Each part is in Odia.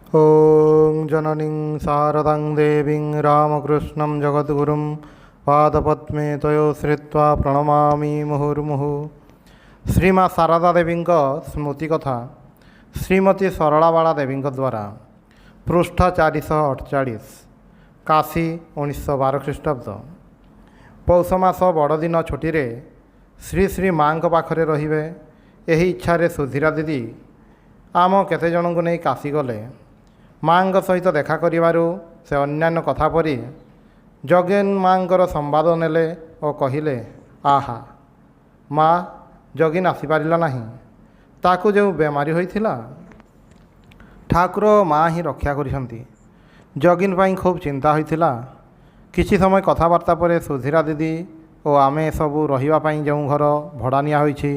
ॐ जननीं शारदां देवीं रामकृष्णं जगद्गुरुं पादपद्मे तयोश्रित्वा प्रणमामि मुहुर्मुहुः। श्रीमा शारदा देवी स्मृति कथा श्रीमती सरलाबाला देवी द्वारा पृष्ठ 448 काशी 1912 ख्रीष्टाब्द। पौष मास बड़दिन छुट्टी श्री श्री माँ पाखरे रहिबे एही इच्छारे सुधीरा दीदी आम केते जनଙ୍କୁ नहीं काशी गले। माँ सहित देखा करिवारु से अन्यान्य कथा परी जगेन माँर संवाद नेले और कहिले आहा माँ जगिन आसीपारा ना ताकू जो बेमारी होइथिला ठाकुर माँ ही रक्षा करिसंती। जगिन पाई खूब चिंता होइथिला। किछि समय कथबार्ता पर सुधीरा दीदी और आमे सबू रहिबा पाई जो घर भड़ा निया होइछि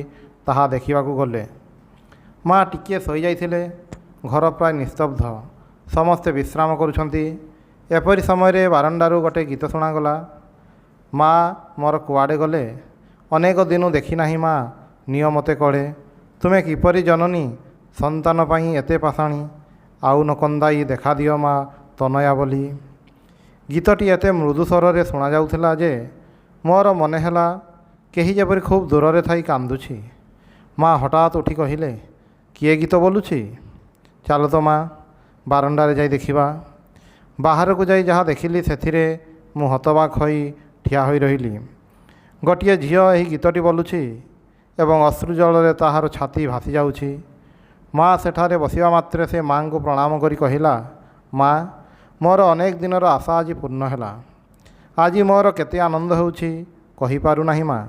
ताहा देखिबाकू गले। माँ टिके शोई जाइथिले। घर प्राय निस्तब्ध, समस्ते विश्राम करुछंती। एपरी समय बारंडारू गोटे गीत शुणागला। माँ मोर कुआड़े गले, अनेक दिन देखी नाही माँ निय मते कड़े। तुमे किपरि जननी संतान पाई एते पाषाणी, आउ न कंदाई देखा दियो माँ तनया बोली। गीतटी एते मृदु स्वर शुणा जाउथिला जे मोर मने हैला केही जेपरि खूब दूर रे थाई कांदुछि। माँ हठात उठी कहिले किए गीत बोलुछि? चलो तो माँ बारंडारे जाई देखिबा। बाहर को जाई जहाँ देखिली सेथिरे मु हतबाक होई ठिया होई रहिली। गोटिए झियो एही गीतटी बोलुछि एवं अश्रु जल ताहार छाती भासी जाउछि। माँ सेठारे बसिबा मात्रे से माँ को प्रणाम करी कहिला, माँ मोर अनेक दिनर आशा आज पूर्ण हैला। आज मोर केते आनंद होउछि कहि पारु नाही माँ।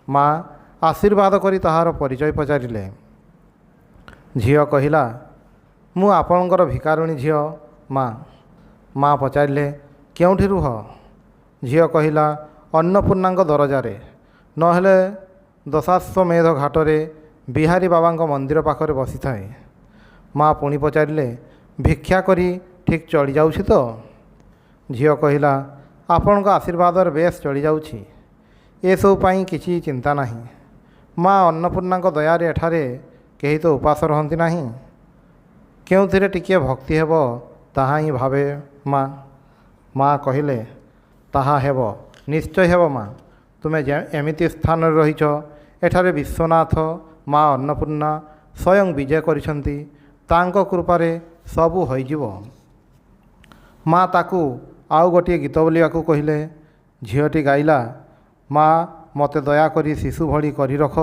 माँ आशीर्वाद करी ताहार परिचय पचारिले। झियो कहिला मु आपणकर भिकारुणी झियो माँ। माँ पचारिले केउठी रुह? झियो कहिला अन्नपूर्णांग दरजारे, नहेले दशाश्वमेध घाटरे बिहारी बाबांग मंदिर पाखरे बसी थाए। माँ पुणी पचारिले भिक्षा करी ठीक चली जाउछि तो? झियो कहिला आपणक आशीर्वाद बेस चली जाउछि, ए सब पाई किछि चिंता नाही। माँ अन्नपूर्णांग दयारे एठारे केही तो उपास रहंती नाही। केउथिरे टिके भक्ति हेब ताहा ही भावे माँ। माँ कहिले ताहा हेब, निश्चय हेब माँ। तुमे एमिति स्थान रहिछ एठारे विश्वनाथ माँ अन्नपूर्णा स्वयं विजय करिसंती। तांको कृपारे सबु होइजिवो। माँ ताकू आउ गोटे गीत बोलियाकू कहिले। झियोटी गाइला, माँ मते दया करी शिशु भली करी रख।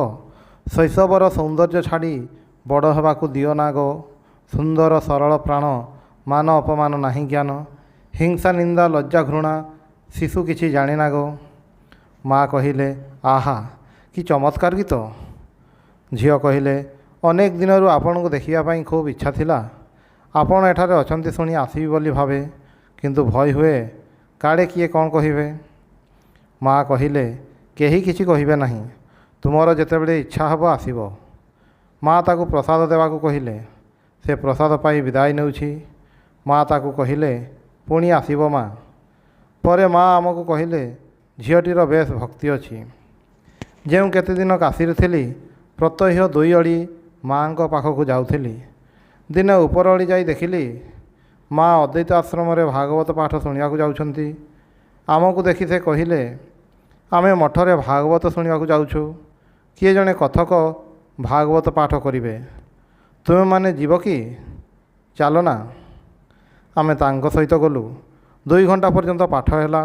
शैशवर सौंदर्य छाड़ी बड़ हेबाकू दियो ना गो। सुंदर सरल प्राण, मान अपमान नाही ज्ञान। हिंसा निंदा लज्जा घृणा शिशु किछि जाने ना गो। माँ कहिले आहा कि चमत्कार गीत। झियो कहिले अनेक दिनरू आपन को देखिया पाई खूब इच्छा थिला। आपण एठारे अछंती सुनी आसीबी बोली भावे, किंतु भय हुए काड़े किए कौन कहिबे। माँ कहिले केही किछि कहिबे नाही, तुमर जेतेबेले इच्छा हब आसीबो। माँ ताकू प्रसाद देवाकू कहिले। से प्रसाद पाई विदाय नेउछि। माँ ताकू कहिले पुणी आसीबो माँ। परे माँ आमको कहिले झियोटीर बेस भक्ति अछि। जेउ केते दिन काशी थिली प्रत्यह 2 अड़ी माँ को पाखक जाउथिली। दिने ऊपर अड़ी जाई देखिली माँ अद्वैत आश्रम रे भागवत पाठ शुणियाकू जाउछंती। आमको देखि से कहिले आमे मठरे भागवत शुणियाकू जाउछु, किए जने कथक भागवत पाठ करिवे, तुमे माने जीव कि? चलो ना। आमे तांको सहित गलु। 2 घंटा पर्यंत पाठ हैला।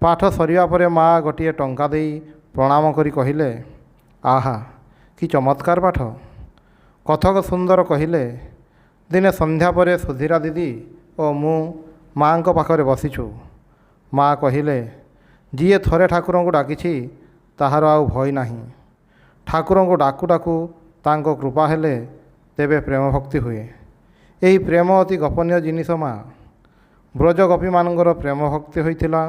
पाठ सरिया परे माँ गोटे टंका देई प्रणाम करी कहिले आहा कि चमत्कार पाठ। कथक सुंदर कहिले। दिने संध्या परे सुधीरा दीदी और मु माँ को पाखरे बसीछु। माँ कहिले जीए थरे ठाकुर को डाकिछि ताहार आउ भय नाही। ठाकुर को डाकू डाकू तांको कृपा हेले तेबे प्रेम भक्ति हुए। यही प्रेम अति गोपनीय जिनिस माँ। ब्रज गोपी मानकर प्रेम भक्ति होइथिला।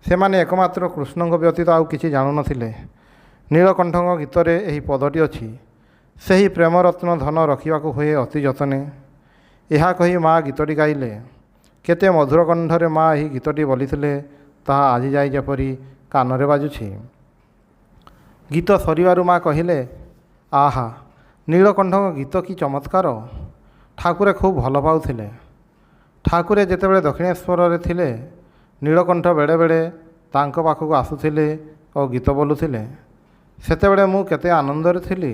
सेमाने एकमात्र कृष्ण व्यतीत आउ किछि जानु नथिले। नीलकंठଙ୍କ गीतरे एही पदटी अछि, सेही प्रेम रत्न धन रखिबाकू हुए अति जतने। यह कही माँ गीतटी गाइले। केते मधुर कंठरे माँ यही गीतटी बोलिथिले ताहा आज जाई जेपरि कानरे बाजुछि। गीत सरिबारु माँ कहिले आहा नीलकंठ गीत कि चमत्कार। ଠାକୁରେ ଖୁବ୍ ଭଲ ପାଉଥିଲେ। ଠାକୁରେ ଯେତେବେଳେ ଦକ୍ଷିଣେଶ୍ୱରରେ ଥିଲେ, ନୀଳକଣ୍ଠ ବେଳେବେଳେ ତାଙ୍କ ପାଖକୁ ଆସୁଥିଲେ ଓ ଗୀତ ବୋଲୁଥିଲେ। ସେତେବେଳେ ମୁଁ କେତେ ଆନନ୍ଦରେ ଥିଲି।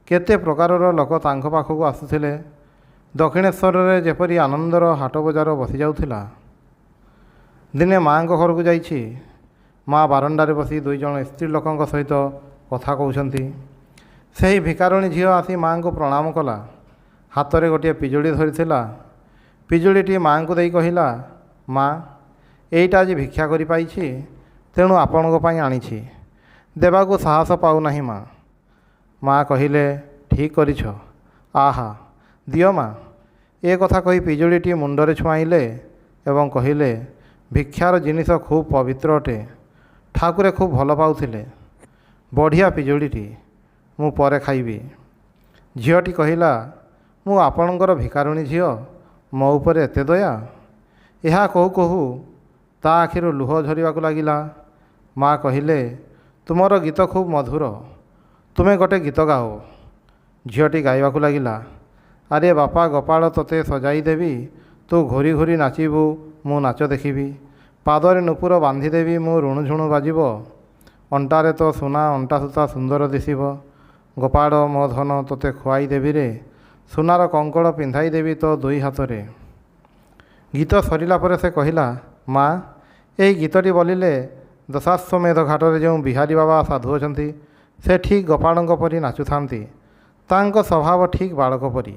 କେତେ ପ୍ରକାରର ଲୋକ ତାଙ୍କ ପାଖକୁ ଆସୁଥିଲେ। ଦକ୍ଷିଣେଶ୍ୱରରେ ଯେପରି ଆନନ୍ଦର ହାଟ ବଜାର ବସିଯାଉଥିଲା। ଦିନେ ମାଆଙ୍କ ଘରକୁ ଯାଇଛି। ମା ବାରଣ୍ଡାରେ ବସି 2 ଜଣ ସ୍ତ୍ରୀ ଲୋକଙ୍କ ସହିତ କଥା କହୁଛନ୍ତି। ସେହି ଭିକାରୁଣୀ ଝିଅ ଆସି ମାଆଙ୍କୁ ପ୍ରଣାମ କଲା। ହାତରେ ଗୋଟିଏ ପିଜୁଳି ଧରିଥିଲା। ପିଜୁଳିଟି ମାଆଙ୍କୁ ଦେଇ କହିଲା, ମା, ଏଇଟା ଆଜି ଭିକ୍ଷା କରି ପାଇଛି, ତେଣୁ ଆପଣଙ୍କ ପାଇଁ ଆଣିଛି। ଦେବାକୁ ସାହସ ପାଉନାହିଁ ମା। ମା କହିଲେ, ଠିକ୍ କରିଛ। ଆହା, ଦିଅ ମା। ଏ କଥା କହି ପିଜୁଳିଟି ମୁଣ୍ଡରେ ଛୁଆଇଲେ ଏବଂ କହିଲେ, ଭିକ୍ଷାର ଜିନିଷ ଖୁବ୍ ପବିତ୍ର ଅଟେ। ଠାକୁରେ ଖୁବ୍ ଭଲ ପାଉଥିଲେ। ବଢ଼ିଆ ପିଜୁଳିଟି, ମୁଁ ପରେ ଖାଇବି। ଝିଅଟି କହିଲା, ମୁଁ ଆପଣଙ୍କର ଭିକାରୁଣୀ ଝିଅ, ମୋ ଉପରେ ଏତେ ଦୟା। ଏହା କହୁ କହୁ ତା ଆଖିରୁ ଲୁହ ଝରିବାକୁ ଲାଗିଲା। ମା କହିଲେ, ତୁମର ଗୀତ ଖୁବ୍ ମଧୁର, ତୁମେ ଗୋଟେ ଗୀତ ଗାଅ। ଝିଅଟି ଗାଇବାକୁ ଲାଗିଲା, ଆରେ ବାପା ଗୋପାଳ, ତୋତେ ସଜାଇ ଦେବି, ତୁ ଘୂରି ଘୂରି ନାଚିବୁ, ମୁଁ ନାଚ ଦେଖିବି। ପାଦରେ ନୂପୁର ବାନ୍ଧିଦେବି, ମୁଁ ରୁଣୁଝୁଣୁ ବାଜିବ। ଅଣ୍ଟାରେ ତ ସୁନା ଅଣ୍ଟା ସୂତା ସୁନ୍ଦର ଦିଶିବ। ଗୋପାଳ ମୋ ଧନ ତୋତେ ଖୁଆଇ ଦେବି ରେ, ସୁନାର କଙ୍କଳ ପିନ୍ଧାଇ ଦେବି ତୋ 2 ହାତରେ। ଗୀତ ସରିଲା ପରେ ସେ କହିଲା, ମା, ଏହି ଗୀତଟି ବୋଲିଲେ ଦଶାଶ୍ୱମେଧ ଘାଟରେ ଯେଉଁ ବିହାରୀ ବାବା ସାଧୁ ଅଛନ୍ତି, ସେ ଠିକ୍ ଗୋପାଳଙ୍କ ପରି ନାଚୁଥାନ୍ତି। ତାଙ୍କ ସ୍ୱଭାବ ଠିକ୍ ବାଳକ ପରି।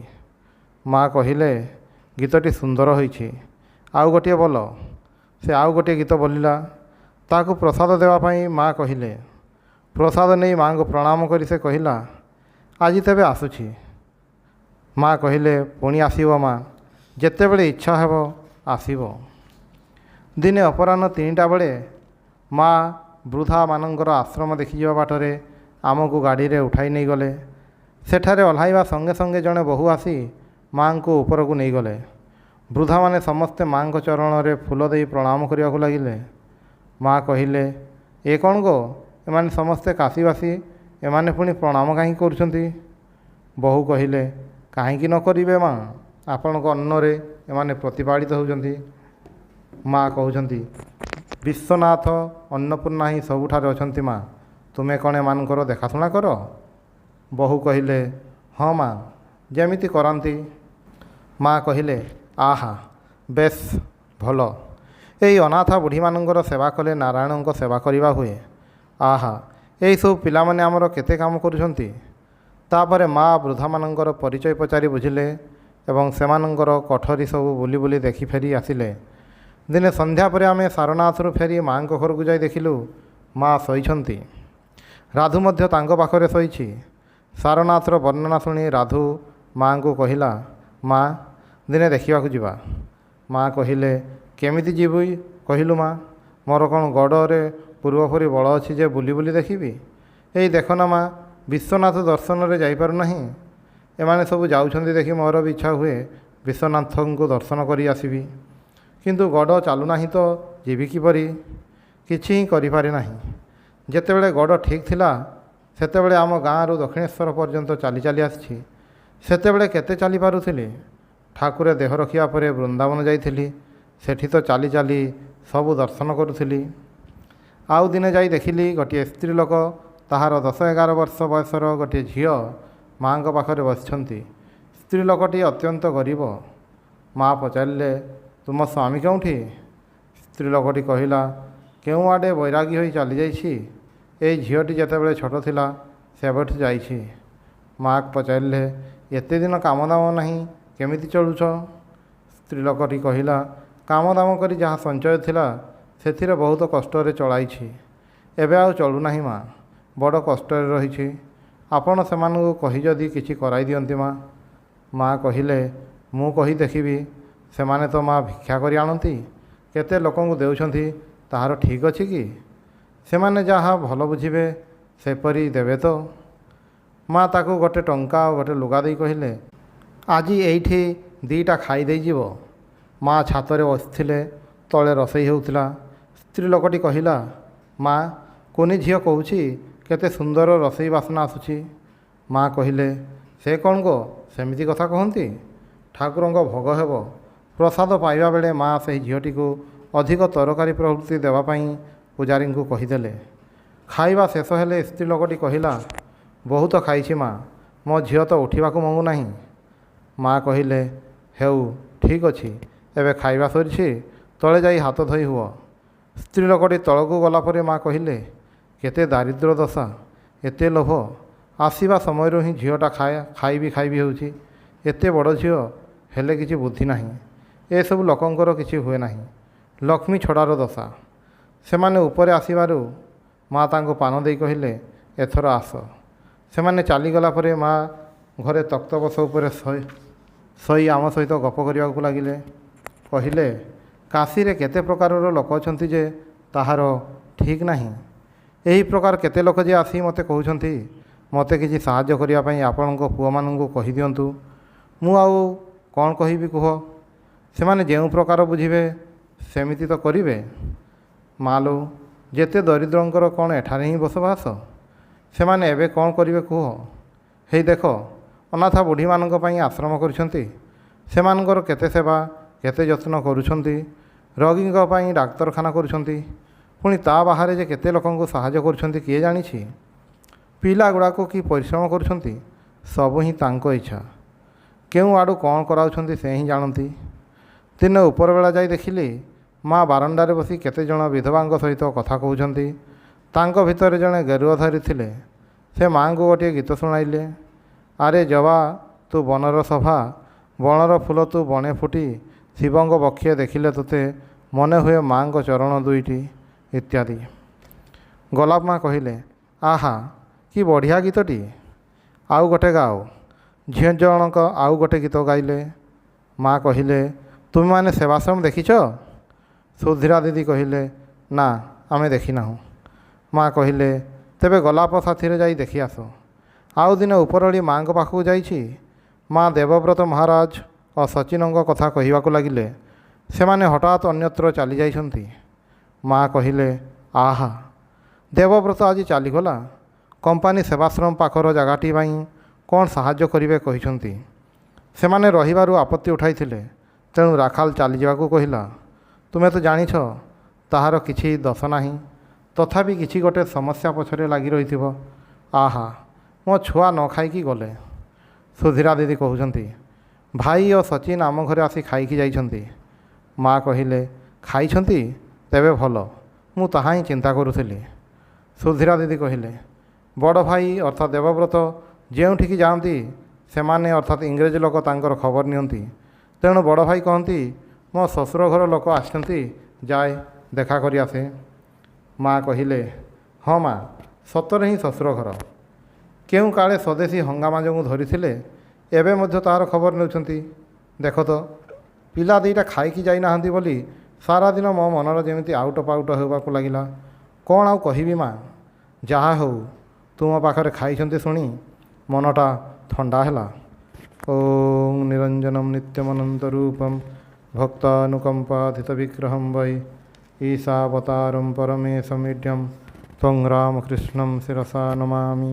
ମା କହିଲେ, ଗୀତଟି ସୁନ୍ଦର ହୋଇଛି, ଆଉ ଗୋଟିଏ ବୋଲ। ସେ ଆଉ ଗୋଟିଏ ଗୀତ ବୋଲିଲା। ତାକୁ ପ୍ରସାଦ ଦେବା ପାଇଁ ମା କହିଲେ। ପ୍ରସାଦ ନେଇ ମାଆଙ୍କୁ ପ୍ରଣାମ କରି ସେ କହିଲା, ଆଜି ତେବେ ଆସୁଛି। ମା କହିଲେ, ପୁଣି ଆସିବ ମା, ଯେତେବେଳେ ଇଚ୍ଛା ହେବ ଆସିବ। ଦିନେ ଅପରାହ୍ନ 3ଟା ବେଳେ ମା ବୃଦ୍ଧାମାନଙ୍କର ଆଶ୍ରମ ଦେଖିଯିବା ବାଟରେ ଆମକୁ ଗାଡ଼ିରେ ଉଠାଇ ନେଇଗଲେ। ସେଠାରେ ଓହ୍ଲାଇବା ସଙ୍ଗେ ସଙ୍ଗେ ଜଣେ ବୋହୂ ଆସି ମାଆଙ୍କୁ ଉପରକୁ ନେଇଗଲେ। ବୃଦ୍ଧାମାନେ ସମସ୍ତେ ମାଆଙ୍କ ଚରଣରେ ଫୁଲ ଦେଇ ପ୍ରଣାମ କରିବାକୁ ଲାଗିଲେ। ମା କହିଲେ, ଏ କ'ଣ ଗୋ, ଏମାନେ ସମସ୍ତେ କାଶୀବାସୀ, ଏମାନେ ପୁଣି ପ୍ରଣାମ କାହିଁକି କରୁଛନ୍ତି? ବୋହୂ କହିଲେ, କାହିଁକି ନ କରିବେ ମା, ଆପଣଙ୍କ ଅନ୍ନରେ ଏମାନେ ପ୍ରତିପାଳିତ ହେଉଛନ୍ତି। ମା କହୁଛନ୍ତି, ବିଶ୍ୱନାଥ ଅନ୍ନପୂର୍ଣ୍ଣା ହିଁ ସବୁଠାରେ ଅଛନ୍ତି ମା, ତୁମେ କ'ଣ ଏମାନଙ୍କର ଦେଖାଶୁଣା କର? ବୋହୂ କହିଲେ, ହଁ ମା, ଯେମିତି କରନ୍ତି। ମା କହିଲେ, ଆହା, ବେଶ ଭଲ। ଏହି ଅନାଥ ବୁଢ଼ୀମାନଙ୍କର ସେବା କଲେ ନାରାୟଣଙ୍କ ସେବା କରିବା ହୁଏ। ଆହା, ଏହିସବୁ ପିଲାମାନେ ଆମର କେତେ କାମ କରୁଛନ୍ତି। ତାପରେ ମା ବୃଦ୍ଧାମାନଙ୍କର ପରିଚୟ ପଚାରି ବୁଝିଲେ ଏବଂ ସେମାନଙ୍କର କୋଠରୀ ସବୁ ବୁଲି ବୁଲି ଦେଖି ଫେରି ଆସିଲେ। ଦିନେ ସନ୍ଧ୍ୟା ପରେ ଆମେ ସାରନାଥରୁ ଫେରି ମାଆଙ୍କ ଘରକୁ ଯାଇ ଦେଖିଲୁ ମା ଶୋଇଛନ୍ତି। ରାଧୁ ମଧ୍ୟ ତାଙ୍କ ପାଖରେ ଶୋଇଛି। ସାରନାଥର ବର୍ଣ୍ଣନା ଶୁଣି ରାଧୁ ମାଆଙ୍କୁ କହିଲା, ମା, ଦିନେ ଦେଖିବାକୁ ଯିବା। ମା କହିଲେ, କେମିତି ଯିବୁ କହିଲୁ ମା, ମୋର କ'ଣ ଗୋଡ଼ରେ ପୂର୍ବପରି ବଳ ଅଛି ଯେ ବୁଲି ବୁଲି ଦେଖିବି? ଏଇ ଦେଖ ନା ମା, ବିଶ୍ୱନାଥ ଦର୍ଶନରେ ଯାଇପାରୁନାହିଁ। ଏମାନେ ସବୁ ଯାଉଛନ୍ତି ଦେଖି ମୋର ବି ଇଚ୍ଛା ହୁଏ ବିଶ୍ୱନାଥଙ୍କୁ ଦର୍ଶନ କରି ଆସିବି, କିନ୍ତୁ ଗୋଡ଼ ଚାଲୁନାହିଁ ତ ଯିବି କିପରି? କିଛି ହିଁ କରିପାରେ ନାହିଁ। ଯେତେବେଳେ ଗୋଡ଼ ଠିକ୍ ଥିଲା ସେତେବେଳେ ଆମ ଗାଁରୁ ଦକ୍ଷିଣେଶ୍ୱର ପର୍ଯ୍ୟନ୍ତ ଚାଲି ଚାଲି ଆସିଛି। ସେତେବେଳେ କେତେ ଚାଲିପାରୁଥିଲି। ଠାକୁରେ ଦେହ ରଖିବା ପରେ ବୃନ୍ଦାବନ ଯାଇଥିଲି, ସେଠି ତ ଚାଲି ଚାଲି ସବୁ ଦର୍ଶନ କରୁଥିଲି। ଆଉ ଦିନେ ଯାଇ ଦେଖିଲି ଗୋଟିଏ ସ୍ତ୍ରୀ ଲୋକ, ତାହାର 10-11 ବର୍ଷ ବୟସର ଗୋଟିଏ ଝିଅ ମାଆଙ୍କ ପାଖରେ ବସିଛନ୍ତି। ସ୍ତ୍ରୀ ଲୋକଟି ଅତ୍ୟନ୍ତ ଗରିବ। ମା ପଚାରିଲେ, ତୁମ ସ୍ୱାମୀ କେଉଁଠି? ସ୍ତ୍ରୀ ଲୋକଟି କହିଲା, କେଉଁ ଆଡ଼େ ବୈରାଗୀ ହୋଇ ଚାଲିଯାଇଛି। ଏଇ ଝିଅଟି ଯେତେବେଳେ ଛୋଟ ଥିଲା ସେବେଠୁ ଯାଇଛି। ମା ପଚାରିଲେ, ଏତେ ଦିନ କାମଦାମ ନାହିଁ, କେମିତି ଚଳୁଛ? ସ୍ତ୍ରୀ ଲୋକଟି କହିଲା, କାମଦାମ କରି ଯାହା ସଞ୍ଚୟ ଥିଲା ସେଥିରେ ବହୁତ କଷ୍ଟରେ ଚଳାଇଛି। ଏବେ ଆଉ ଚଳୁନାହିଁ ମା, ବଡ଼ କଷ୍ଟରେ ରହିଛି। ଆପଣ ସେମାନଙ୍କୁ କହି ଯଦି କିଛି କରାଇ ଦିଅନ୍ତି ମା। ମା କହିଲେ, ମୁଁ କହି ଦେଖିବି। ସେମାନେ ତ ମା ଭିକ୍ଷା କରି ଆଣନ୍ତି, କେତେ ଲୋକଙ୍କୁ ଦେଉଛନ୍ତି, ତାହାର ଠିକ୍ ଅଛି କି? ସେମାନେ ଯାହା ଭଲ ବୁଝିବେ ସେପରି ଦେବେ ତ। ମା ତାକୁ ଗୋଟେ ଟଙ୍କା ଆଉ ଗୋଟେ ଲୁଗା ଦେଇ କହିଲେ, ଆଜି ଏଇଠି 2ଟା ଖାଇ ଦେଇଯିବ। ମା ଛାତରେ ବସିଥିଲେ, ତଳେ ରୋଷେଇ ହେଉଥିଲା। ସ୍ତ୍ରୀ ଲୋକଟି କହିଲା, ମା, କୁନି ଝିଅ କହୁଛି କେତେ ସୁନ୍ଦର ରୋଷେଇ ବାସନା ଆସୁଛି। ମା କହିଲେ, ସେ କ'ଣ ଗୋ, ସେମିତି କଥା କହନ୍ତି? ଠାକୁରଙ୍କ ଭୋଗ ହେବ। ପ୍ରସାଦ ପାଇବା ବେଳେ ମା' ସେହି ଝିଅଟିକୁ ଅଧିକ ତରକାରୀ ପ୍ରଭୃତି ଦେବା ପାଇଁ ପୂଜାରୀଙ୍କୁ କହିଦେଲେ। ଖାଇବା ଶେଷ ହେଲେ ସ୍ତ୍ରୀ ଲୋକଟି କହିଲା, ବହୁତ ଖାଇଛି ମା', ମୋ ଝିଅ ତ ଉଠିବାକୁ ମଙ୍ଗୁନାହିଁ। ମା' କହିଲେ, ହେଉ ଠିକ୍ ଅଛି, ଏବେ ଖାଇବା ସରିଛି, ତଳେ ଯାଇ ହାତ ଧୋଇ ହୁଅ। ସ୍ତ୍ରୀ ଲୋକଟି ତଳକୁ ଗଲା ପରେ ମା' କହିଲେ, କେତେ ଦାରିଦ୍ର ଦଶା, ଏତେ ଲୋଭ। ଆସିବା ସମୟରୁ ହିଁ ଝିଅଟା ଖାଇବି ହେଉଛି। ଏତେ ବଡ଼ ଝିଅ ହେଲେ କିଛି ବୁଦ୍ଧି ନାହିଁ। ଏସବୁ ଲୋକଙ୍କର କିଛି ହୁଏ ନାହିଁ। ଲକ୍ଷ୍ମୀ ଛଡ଼ାର ଦଶା। ସେମାନେ ଉପରେ ଆସିବାରୁ ମା' ତାଙ୍କୁ ପାନ ଦେଇ କହିଲେ, ଏଥର ଆସ। ସେମାନେ ଚାଲିଗଲା ପରେ ମା' ଘରେ ତକ୍ତପୋଷ ଉପରେ ଶୋଇ ଆମ ସହିତ ଗପ କରିବାକୁ ଲାଗିଲେ। କହିଲେ, କାଶୀରେ କେତେ ପ୍ରକାରର ଲୋକ ଅଛନ୍ତି ଯେ ତାହାର ଠିକ୍ ନାହିଁ। ଏହି ପ୍ରକାର କେତେ ଲୋକ ଯେ ଆସି ମୋତେ କହୁଛନ୍ତି, ମୋତେ କିଛି ସାହାଯ୍ୟ କରିବା ପାଇଁ ଆପଣଙ୍କ ପୁଅମାନଙ୍କୁ କହିଦିଅନ୍ତୁ। ମୁଁ ଆଉ କ'ଣ କହିବି କୁହ? ସେମାନେ ଯେଉଁ ପ୍ରକାର ବୁଝିବେ ସେମିତି ତ କରିବେ। ମାଲୋ, ଯେତେ ଦରିଦ୍ରଙ୍କର କ'ଣ ଏଠାରେ ହିଁ ବସବାସ? ସେମାନେ ଏବେ କ'ଣ କରିବେ କୁହ? ହେଇ ଦେଖ, ଅନାଥ ବୁଢ଼ୀମାନଙ୍କ ପାଇଁ ଆଶ୍ରମ କରିଛନ୍ତି। ସେମାନଙ୍କର କେତେ ସେବା, କେତେ ଯତ୍ନ କରୁଛନ୍ତି। ରୋଗୀଙ୍କ ପାଇଁ ଡାକ୍ତରଖାନା କରୁଛନ୍ତି। ପୁଣି ତା ବାହାରେ ଯେ କେତେ ଲୋକଙ୍କୁ ସାହାଯ୍ୟ କରୁଛନ୍ତି କିଏ ଜାଣିଛି। ପିଲାଗୁଡ଼ାକୁ କି ପରିଶ୍ରମ କରୁଛନ୍ତି, ସବୁ ହିଁ ତାଙ୍କ ଇଚ୍ଛା। କେଉଁ ଆଡ଼ୁ କ'ଣ କରାଉଛନ୍ତି ସେ ହିଁ ଜାଣନ୍ତି। ଦିନେ ଉପରବେଳା ଯାଇ ଦେଖିଲି, ମା' ବାରଣ୍ଡାରେ ବସି କେତେଜଣ ବିଧବାଙ୍କ ସହିତ କଥା କହୁଛନ୍ତି। ତାଙ୍କ ଭିତରେ ଜଣେ ଗେରୁଆଧାରୀ ଥିଲେ। ସେ ମା'ଙ୍କୁ ଗୋଟିଏ ଗୀତ ଶୁଣାଇଲେ। ଆରେ ଜବା ତୁ ବନର ଶୋଭା, ବଣର ଫୁଲ ତୁ ବଣେ ଫୁଟି, ଶିବଙ୍କ ବକ୍ଷେ ଦେଖିଲେ ତୋତେ, ମନେ ହୁଏ ମା'ଙ୍କ ଚରଣ ଦୁଇଟି, ଇତ୍ୟାଦି। ଗୋଲାପ ମା' କହିଲେ, ଆହା କି ବଢ଼ିଆ ଗୀତଟି, ଆଉ ଗୋଟେ ଗାଅ। ଝିଅ ଜଣକ ଆଉ ଗୋଟେ ଗୀତ ଗାଇଲେ। ମା' କହିଲେ, ତୁମେମାନେ ସେବାଶ୍ରମ ଦେଖିଛ? ସୁଧୀରା ଦିଦି କହିଲେ, ନା ଆମେ ଦେଖିନାହୁଁ। ମା' କହିଲେ, ତେବେ ଗୋଲାପ ସାଥିରେ ଯାଇ ଦେଖି ଆସ। ଆଉ ଦିନେ ଉପରଓଳି ମା'ଙ୍କ ପାଖକୁ ଯାଇଛି। ମା' ଦେବବ୍ରତ ମହାରାଜ ଓ ସଚିନଙ୍କ କଥା କହିବାକୁ ଲାଗିଲେ। ସେମାନେ ହଠାତ୍ ଅନ୍ୟତ୍ର ଚାଲି ଯାଇଛନ୍ତି। ମା' କହିଲେ, ଆହା, ଦେବବ୍ରତ ଆଜି ଚାଲିଗଲା। କମ୍ପାନୀ ସେବାଶ୍ରମ ପାଖର ଜାଗାଟି ପାଇଁ କ'ଣ ସାହାଯ୍ୟ କରିବେ କହିଛନ୍ତି। ସେମାନେ ରହିବାରୁ ଆପତ୍ତି ଉଠାଇଥିଲେ। ତେଣୁ ରାଖାଲ ଚାଲିଯିବାକୁ କହିଲା। ତୁମେ ତ ଜାଣିଛ ତାହାର କିଛି ଦୋଷ ନାହିଁ, ତଥାପି କିଛି ଗୋଟେ ସମସ୍ୟା ପଛରେ ଲାଗି ରହିଥିବ। ଆହା, ମୋ ଛୁଆ ନ ଖାଇକି ଗଲେ। ସୁଧୀରା ଦିଦି କହୁଛନ୍ତି, ଭାଇ ଓ ସଚିନ ଆମ ଘରେ ଆସି ଖାଇକି ଯାଇଛନ୍ତି। ମା' କହିଲେ, ଖାଇଛନ୍ତି? ତେବେ ଭଲ, ମୁଁ ତାହା ହିଁ ଚିନ୍ତା କରୁଥିଲି। ସୁଧୀରା ଦିଦି କହିଲେ, ବଡ଼ ଭାଇ ଅର୍ଥାତ୍ ଦେବବ୍ରତ ଯେଉଁଠିକି ଯାଆନ୍ତି ସେମାନେ ଅର୍ଥାତ୍ ଇଂରେଜ ଲୋକ ତାଙ୍କର ଖବର ନିଅନ୍ତି। ତେଣୁ ବଡ଼ ଭାଇ କହନ୍ତି, ମୋ ଶ୍ୱଶୁର ଘର ଲୋକ ଆସିଛନ୍ତି, ଯାଏ ଦେଖା କରି ଆସେ। ମା' କହିଲେ, ହଁ ମା', ସତରେ ହିଁ ଶ୍ୱଶୁର ଘର। କେଉଁ କାଳେ ସ୍ୱଦେଶୀ ହଙ୍ଗାମା ଯୋଗୁଁ ଧରିଥିଲେ, ଏବେ ମଧ୍ୟ ତାହାର ଖବର ନେଉଛନ୍ତି। ଦେଖ ତ, ପିଲା ଦୁଇଟା ଖାଇକି ଯାଇନାହାନ୍ତି ବୋଲି ସାରାଦିନ ମୋ ମନର ଯେମିତି ଆଉଟ ପାଉଟ ହେବାକୁ ଲାଗିଲା। କ'ଣ ଆଉ କହିବି ମା'? ଯାହା ହେଉ ତୁମ ପାଖରେ ଖାଇଛନ୍ତି ଶୁଣି ମନଟା ଥଣ୍ଡା ହେଲା। ଓಂ ନିରଞ୍ଜନମ୍ ନିତ୍ୟମନନ୍ତ ରୂପମ୍ ଭକ୍ତାନୁକମ୍ପାଧିତ ବିଗ୍ରହଂ ବୈ ଈଶାବତାରಂ ପରମେଶମିଡ୍ୟଂ ତ୍ୱଂ ରାମକୃଷ୍ଣଂ ଶିରସା ନମାମି।